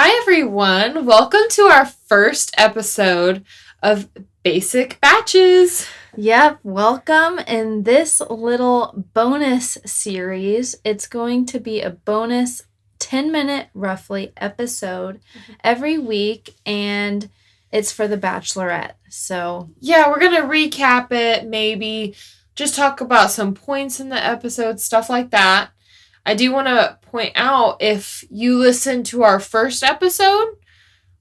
Hi, everyone. Welcome to our first episode of Basic Baches. Yep, welcome. In this little bonus series, it's going to be a bonus 10-minute, roughly, episode every week, and it's for the Bachelorette. So, yeah, we're going to recap it, maybe just talk about some points in the episode, stuff like that. I do want to point out, if you listened to our first episode,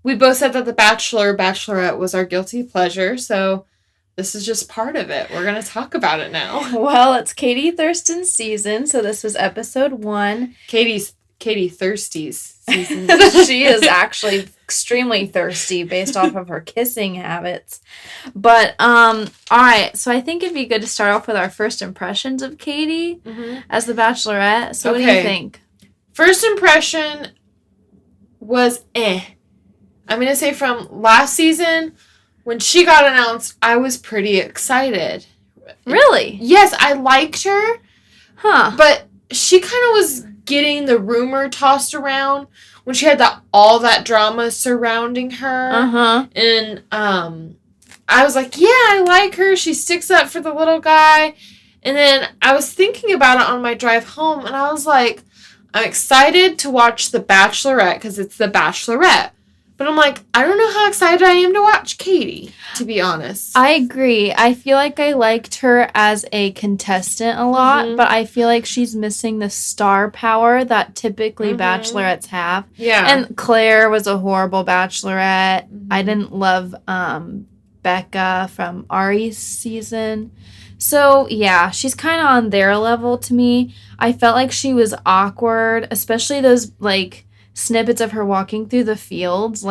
we both said that The Bachelorette was our guilty pleasure, so this is just part of it. We're going to talk about it now. Well, it's Katie Thurston's season, so this was episode 1. Katie Thirsty's season. She is actually extremely thirsty based off of her kissing habits. But, all right, so I think it'd be good to start off with our first impressions of Katie as the Bachelorette. So what do you think? First impression was I'm going to say from last season, when she got announced, I was pretty excited. Really? Yes, I liked her. Huh. But she kind of was getting the rumor tossed around when she had all that drama surrounding her. Uh-huh. And I was like, yeah, I like her. She sticks up for the little guy. And then I was thinking about it on my drive home, and I was like, I'm excited to watch The Bachelorette because it's The Bachelorette. But I'm like, I don't know how excited I am to watch Katie, to be honest. I agree. I feel like I liked her as a contestant a lot, but I feel like she's missing the star power that typically bachelorettes have. Yeah. And Claire was a horrible bachelorette. I didn't love Bekah from Ari's season. So, yeah, she's kind of on their level to me. I felt like she was awkward, especially those, snippets of her walking through the fields.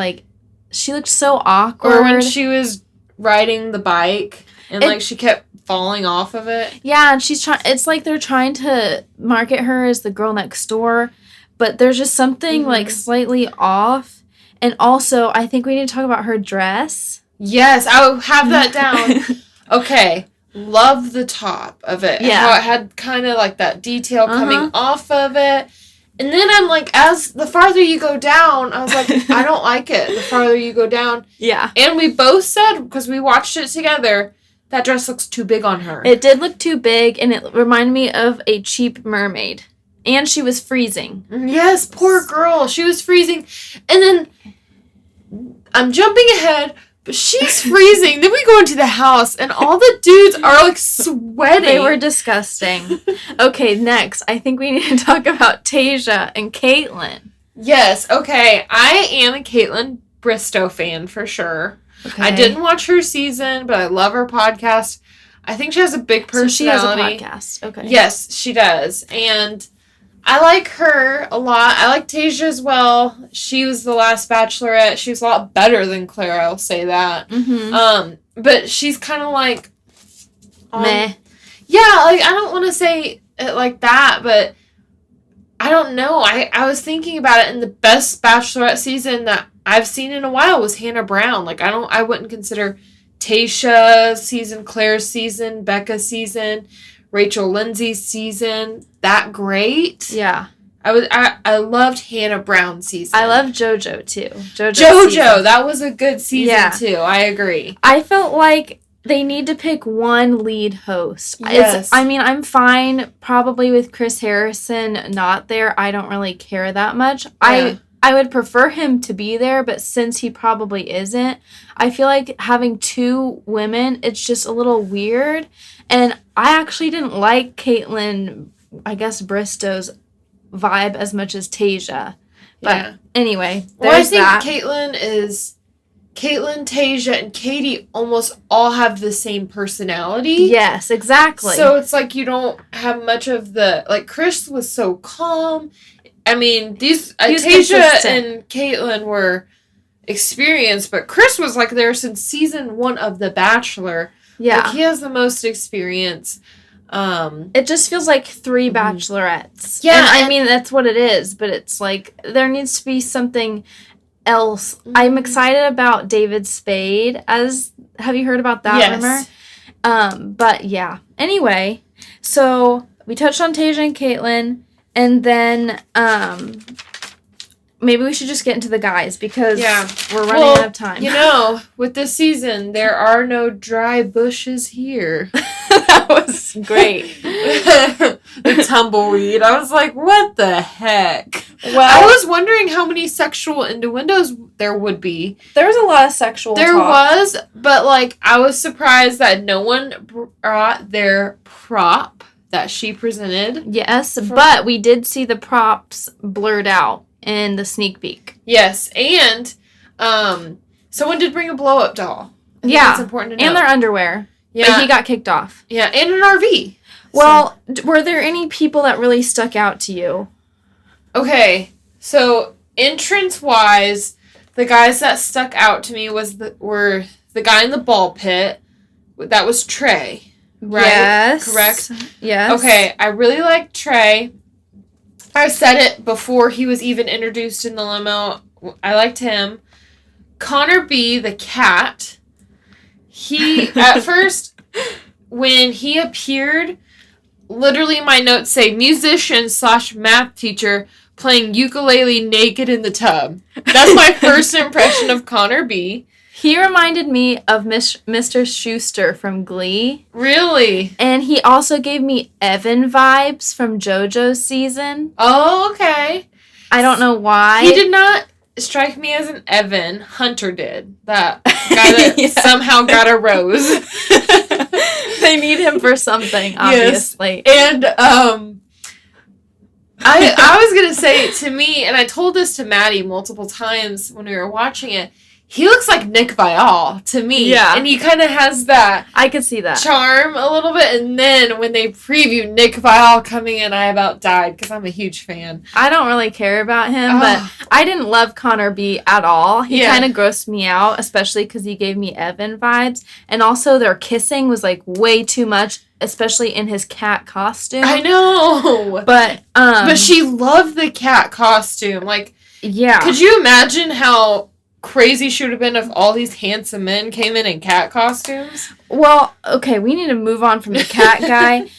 She looked so awkward. Or when she was riding the bike and she kept falling off of it. Yeah, and it's like they're trying to market her as the girl next door, but there's just something slightly off. And also, I think we need to talk about her dress. Yes, I'll have that down. Okay. Love the top of it. Yeah. How it had kind of that detail coming off of it. And then I'm like, as the farther you go down, I was like, I don't like it. The farther you go down. Yeah. And we both said, because we watched it together, that dress looks too big on her. It did look too big, and it reminded me of a cheap mermaid. And she was freezing. Yes, poor girl. She was freezing. And then I'm jumping ahead, but she's freezing. Then we go into the house, and all the dudes are, sweating. They were disgusting. Okay, next. I think we need to talk about Tasia and Caitlyn. Yes, okay. I am a Caitlyn Bristow fan, for sure. Okay. I didn't watch her season, but I love her podcast. I think she has a big personality. So she has a podcast. Okay. Yes, she does. And I like her a lot. I like Tasia as well. She was the last Bachelorette. She was a lot better than Claire, I'll say that. But she's kind of meh. Yeah, I don't want to say it like that, but I don't know. I was thinking about it, and the best Bachelorette season that I've seen in a while was Hannah Brown. I wouldn't consider Tayshia's season, Claire's season, Becca's season, Rachel Lindsay's season that great. Yeah. I loved Hannah Brown's season. I love JoJo too. JoJo, that was a good season too. I agree. I felt like they need to pick one lead host. Yes. I'm fine probably with Chris Harrison not there. I don't really care that much. Yeah. I would prefer him to be there, but since he probably isn't, I feel like having two women, it's just a little weird. And I actually didn't like Caitlyn, I guess, Bristow's vibe as much as Tasia. But anyway, there's that. I think Caitlyn, Tasia, and Katie almost all have the same personality. Yes, exactly. So it's you don't have much of the... Chris was so calm. I mean, these Tasia and Caitlyn were experienced, but Chris was there since season 1 of The Bachelor. Yeah. He has the most experience. It just feels like 3 bachelorettes. Yeah. And I mean, that's what it is, but it's there needs to be something else. I'm excited about David Spade have you heard about that rumor? But yeah. Anyway, so we touched on Tasia and Caitlyn, and then maybe we should just get into the guys because we're running out of time. You know, with this season, there are no dry bushes here. That was great. The tumbleweed. I was like, what the heck? Well, I was wondering how many sexual innuendos there would be. There was a lot of sexual There talk. was, but, like, I was surprised that no one brought their prop that she presented. Yes, but we did see the props blurred out in the sneak peek. Yes, and someone did bring a blow-up doll. I think that's important to know. And their underwear. Yeah. But he got kicked off. Yeah, and an RV. Well, were there any people that really stuck out to you? Okay, so entrance-wise, the guys that stuck out to me were the guy in the ball pit. That was Trey, right? Yes. Correct? Yes. Okay, I really like Trey. I said it before he was even introduced in the limo. I liked him. Connor B, the cat. He, at first, when he appeared, literally my notes say musician/math teacher playing ukulele naked in the tub. That's my first impression of Connor B. He reminded me of Mr. Schuster from Glee. Really? And he also gave me Evan vibes from JoJo's season. Oh, okay. I don't know why. He did not strike me as an Evan. Hunter did. That guy that somehow got a rose. They need him for something, obviously. Yes. And I was going to say, to me, and I told this to Maddie multiple times when we were watching it, he looks like Nick Viall to me. Yeah. And he kind of has that. I could see that. Charm a little bit. And then when they preview Nick Viall coming in, I about died because I'm a huge fan. I don't really care about him, but I didn't love Connor B at all. He kind of grossed me out, especially because he gave me Evan vibes. And also their kissing was like way too much, especially in his cat costume. I know. But she loved the cat costume. Like, yeah. Could you imagine how crazy she would have been if all these handsome men came in cat costumes? Well, okay, we need to move on from the cat guy.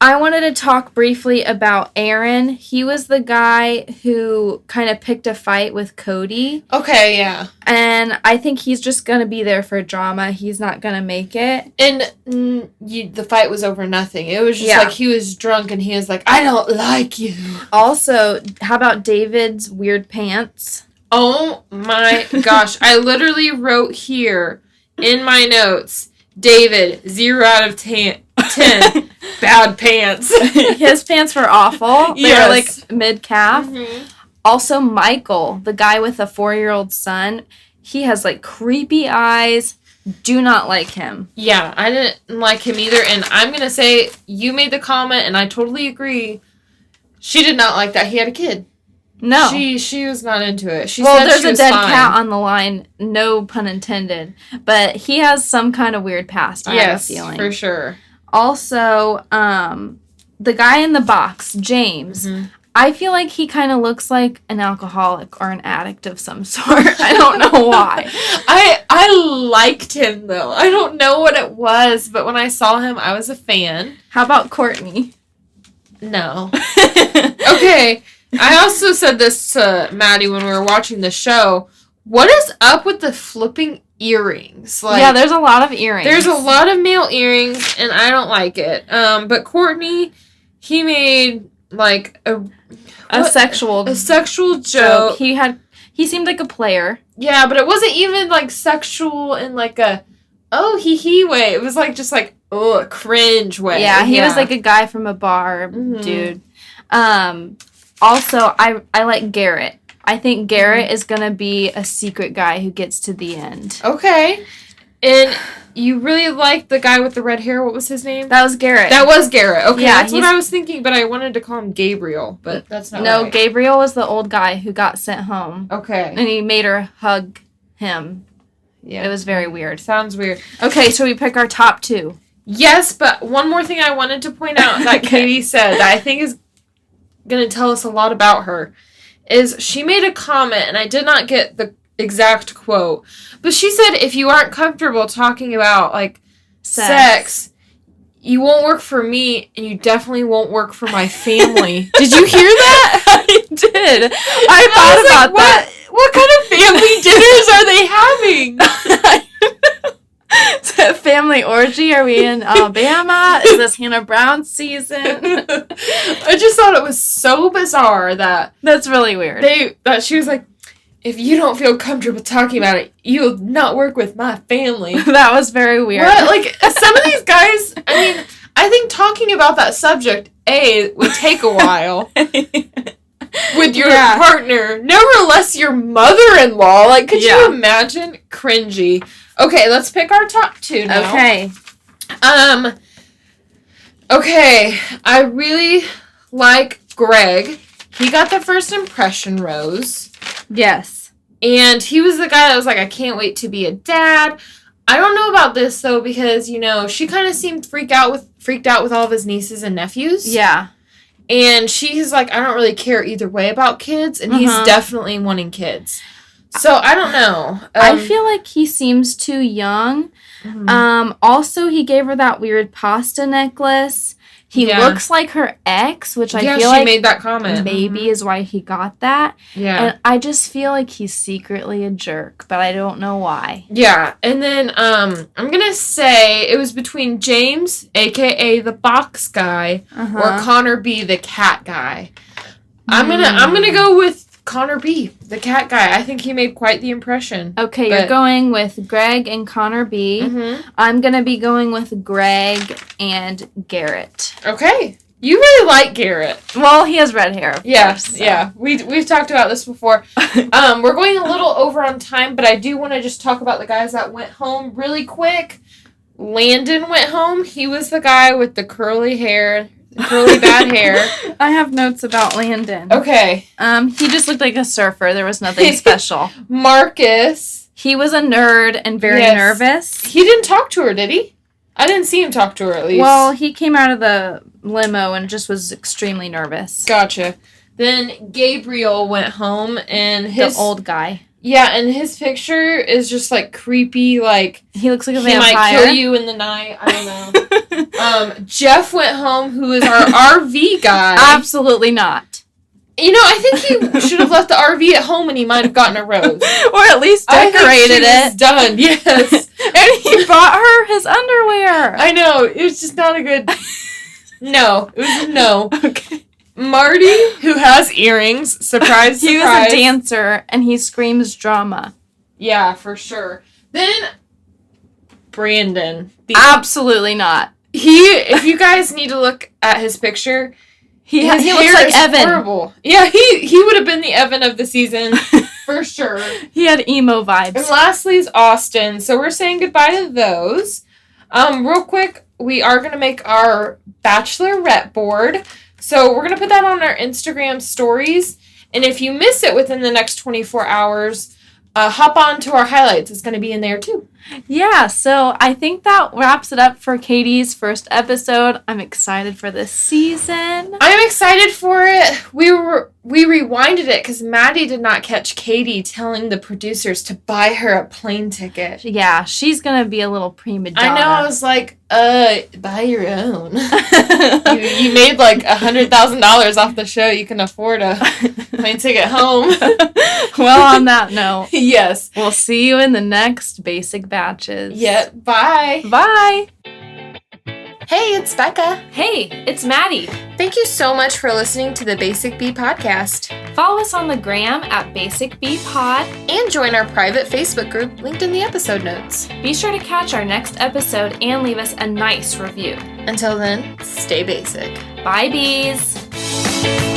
I wanted to talk briefly about Aaron. He was the guy who kind of picked a fight with Cody. Okay, yeah. And I think he's just going to be there for drama. He's not going to make it. And the fight was over nothing. It was just like he was drunk and he was like, I don't like you. Also, how about David's weird pants? Oh my gosh. I literally wrote here in my notes, David, 0 out of 10. Bad pants. His pants were awful. They were like mid-calf. Mm-hmm. Also, Michael, the guy with a 4-year-old son, he has like creepy eyes. Do not like him. Yeah, I didn't like him either. And I'm going to say, you made the comment and I totally agree. She did not like that he had a kid. No. She was not into it. She well, said there's she a was dead fine. cat on the line, no pun intended. But he has some kind of weird past, I have a feeling. For sure. Also, the guy in the box, James, I feel like he kind of looks like an alcoholic or an addict of some sort. I don't know why. I liked him, though. I don't know what it was, but when I saw him, I was a fan. How about Courtney? No. Okay. I also said this to Maddie when we were watching the show. What is up with the flipping earrings? Like, yeah, there's a lot of earrings. There's a lot of male earrings, and I don't like it. But Courtney, he made like a sexual joke. He seemed like a player. Yeah, but it wasn't even like sexual in like a hee way. It was like just like a cringe way. Yeah, he was like a guy from a bar, dude. Also, I like Garrett. I think Garrett is going to be a secret guy who gets to the end. Okay. And you really liked the guy with the red hair. What was his name? That was Garrett. Okay, yeah, that's what I was thinking, but I wanted to call him Gabriel, but that's not right. No, Gabriel was the old guy who got sent home. Okay. And he made her hug him. Yeah. It was very weird. Sounds weird. Okay, so we pick our top 2. Yes, but one more thing I wanted to point out that Katie said that I think is going to tell us a lot about her is she made a comment, and I did not get the exact quote, but she said, if you aren't comfortable talking about, like, sex, you won't work for me, and you definitely won't work for my family. Did you hear that? I did. did. I thought about that. What kind of family dinners are they having? Is it a family orgy? Are we in Alabama? Is this Hannah Brown season? I just thought it was so bizarre that... That's really weird. That she was like, if you don't feel comfortable talking about it, you'll not work with my family. That was very weird. What? Like, some of these guys, I mean, I think talking about that subject, would take a while. With your partner, nevertheless your mother-in-law. Like, could you imagine? Cringy. Okay, let's pick our top 2 now. Okay, I really like Greg. He got the first impression rose. Yes. And he was the guy that was like, I can't wait to be a dad. I don't know about this, though, because, she kind of seemed freaked out with all of his nieces and nephews. Yeah. And she's like, I don't really care either way about kids, and he's definitely wanting kids. So, I don't know. I feel like he seems too young. Mm-hmm. Also, he gave her that weird pasta necklace. He looks like her ex, which I feel like... she made that comment. Maybe is why he got that. Yeah. And I just feel like he's secretly a jerk, but I don't know why. Yeah. And then, I'm gonna say it was between James, a.k.a. the box guy, or Connor B., the cat guy. I'm gonna go with Connor B., the cat guy. I think he made quite the impression. Okay, you're going with Greg and Connor B. Mm-hmm. I'm going to be going with Greg and Garrett. Okay. You really like Garrett. Well, he has red hair, of course. So. Yeah. We've talked about this before. We're going a little over on time, but I do want to just talk about the guys that went home really quick. Landon went home. He was the guy with the curly bad hair. I have notes about Landon. Okay. He just looked like a surfer. There was nothing special. Marcus. He was a nerd and very nervous. He didn't talk to her, did he? I didn't see him talk to her, at least. Well, he came out of the limo and just was extremely nervous. Gotcha. Then Gabriel went home and the old guy. Yeah, and his picture is just, like, creepy, like... He looks like a vampire. He might kill you in the night. I don't know. Jeff went home, who is our RV guy. Absolutely not. I think he should have left the RV at home and he might have gotten a rose. Or at least decorated it. Done, yes. And he bought her his underwear. I know. It was just not a good... No. It was a no. Okay. Marty, who has earrings, surprise. He was a dancer, and he screams drama. Yeah, for sure. Then, Brandon. Absolutely not. If you guys need to look at his picture, he looks like Evan. Horrible. Yeah, he would have been the Evan of the season, for sure. He had emo vibes. And lastly is Austin, so we're saying goodbye to those. Real quick, we are going to make our Bachelorette board. So we're going to put that on our Instagram stories. And if you miss it within the next 24 hours, hop on to our highlights. It's going to be in there too. Yeah, so I think that wraps it up for Katie's first episode. I'm excited for this season. I'm excited for it. We rewinded it because Maddie did not catch Katie telling the producers to buy her a plane ticket. Yeah, she's going to be a little prima donna. I know, I was like, buy your own. you made like $100,000 off the show. You can afford a plane ticket home. Well, on that note. Yes. We'll see you in the next Basic Baches. Yeah, bye. Bye. Hey, it's Bekah. Hey, it's Maddy. Thank you so much for listening to the Basic Bee podcast. Follow us on the gram at basicBpod. And join our private Facebook group linked in the episode notes. Be sure to catch our next episode and leave us a nice review. Until then, stay basic. Bye, bees.